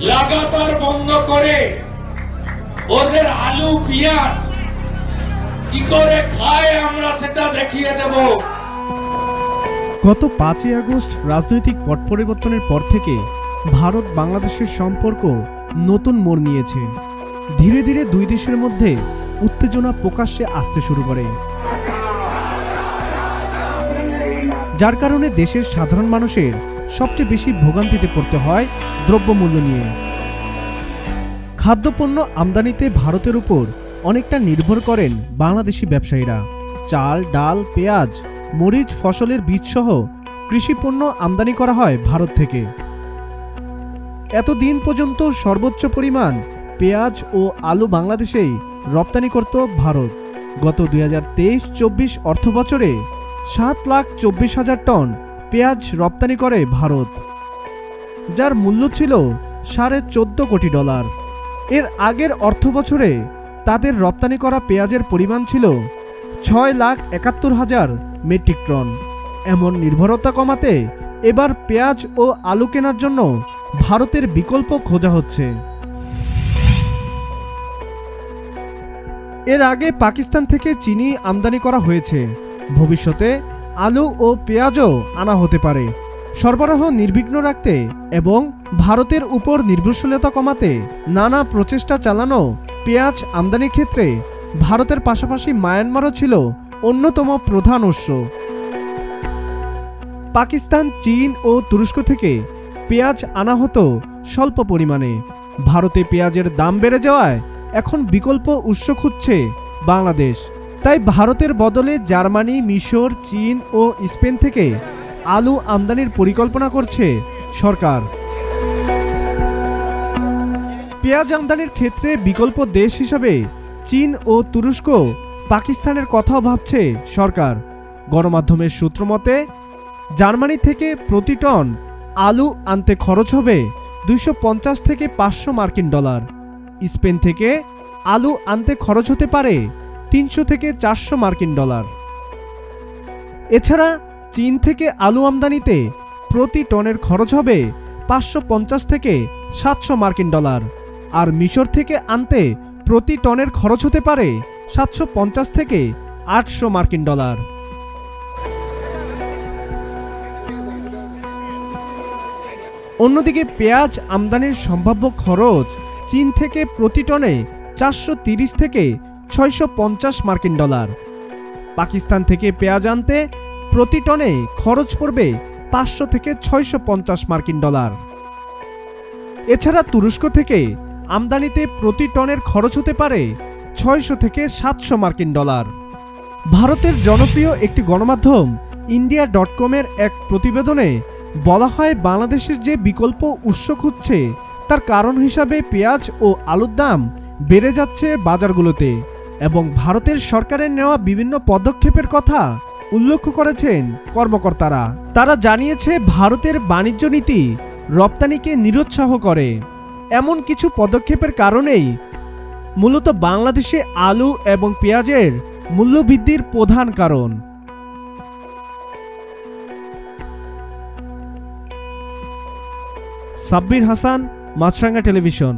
লাগাতার বন্ধ করে ওদের আলু পেঁয়াজ কি করে খায় আমরা সেটা দেখিয়ে দেব। গত 5ই আগস্ট রাজনৈতিক পট পরিবর্তনের পর থেকে ভারত বাংলাদেশের সম্পর্ক নতুন মোড় নিয়েছে। ধীরে ধীরে দুই দেশের মধ্যে উত্তেজনা প্রকাশ্যে আসতে শুরু করে, যার কারণে দেশের সাধারণ মানুষের সবচেয়ে বেশি ভোগান্তিতে পড়তে হয় দ্রব্যমূল্য নিয়ে। খাদ্যপণ্য আমদানিতে ভারতের উপর অনেকটা নির্ভর করেন বাংলাদেশি ব্যবসায়ীরা। চাল, ডাল, পেঁয়াজ, মরিচ, ফসলের বীজ সহ কৃষিপণ্য আমদানি করা হয় ভারত থেকে। এতদিন পর্যন্ত সর্বোচ্চ পরিমাণ পেঁয়াজ ও আলু বাংলাদেশেই রপ্তানি করত ভারত। গত 2023-24 অর্থবছরে 7,24,000 টন পেঁয়াজ রপ্তানি করে ভারত, যার মূল্য ছিল $14.5 কোটি। এর আগের অর্থবছরে তাদের রপ্তানি করা পেঁয়াজের পরিমাণ ছিল 6,71,000 মেট্রিক টন। এমন নির্ভরতা কমাতে এবার পেঁয়াজ ও আলু কেনার জন্য ভারতের বিকল্প খোঁজা হচ্ছে। এর আগে পাকিস্তান থেকে চিনি আমদানি করা হয়েছে, ভবিষ্যতে আলু ও পেঁয়াজও আনা হতে পারে। সরবরাহ নির্বিঘ্ন রাখতে এবং ভারতের উপর নির্ভরশীলতা কমাতে নানা প্রচেষ্টা চালানো পেঁয়াজ আমদানির ক্ষেত্রে ভারতের পাশাপাশি মায়ানমারও ছিল অন্যতম প্রধান উৎস। পাকিস্তান, চীন ও তুরস্ক থেকে পেঁয়াজ আনা হতো স্বল্প পরিমাণে। ভারতে পেঁয়াজের দাম বেড়ে যাওয়ায় এখন বিকল্প উৎস খুঁজছে বাংলাদেশ। তাই ভারতের বদলে জার্মানি, মিশর, চীন ও স্পেন থেকে আলু আমদানির পরিকল্পনা করছে সরকার। পেঁয়াজ আমদানির ক্ষেত্রে বিকল্প দেশ হিসাবে চীন ও তুরস্ক, পাকিস্তানের কথাও ভাবছে সরকার। গণমাধ্যমের সূত্র মতে জার্মানি থেকে প্রতি টন আলু আনতে খরচ হবে $250 থেকে $500। স্পেন থেকে আলু আনতে খরচ হতে পারে $300 থেকে $400। এছাড়া চীন থেকে আলু আমদানিতে প্রতি টনের খরচ হবে $550 থেকে $700। আর মিশর থেকে আনতে প্রতি টনের খরচ হতে পারে $750 থেকে $800। অন্যদিকে পেঁয়াজ আমদানির সম্ভাব্য খরচ চীন থেকে প্রতি টনে $430 থেকে $650। পাকিস্তান থেকে পেঁয়াজ আনতে প্রতি টনে খরচ পড়বে $500 থেকে $650। এছাড়া তুরস্ক থেকে আমদানিতে প্রতি টনের খরচ হতে পারে $600 থেকে $700। ভারতের জনপ্রিয় একটি গণমাধ্যম India.com-এর এক প্রতিবেদনে বলা হয়, বাংলাদেশের যে বিকল্প উৎস খুঁজছে তার কারণ হিসাবে পেঁয়াজ ও আলুর দাম বেড়ে যাচ্ছে বাজারগুলোতে এবং ভারতের সরকারের নেওয়া বিভিন্ন পদক্ষেপের কথা উল্লেখ করেছেন কর্মকর্তারা। তারা জানিয়েছে, ভারতের বাণিজ্য নীতি রপ্তানিকে নিরুৎসাহ করে। এমন কিছু পদক্ষেপের কারণেই মূলত বাংলাদেশে আলু এবং পেঁয়াজের মূল্যবৃদ্ধির প্রধান কারণ। সাব্বির হাসান, মাছরাঙ্গা টেলিভিশন।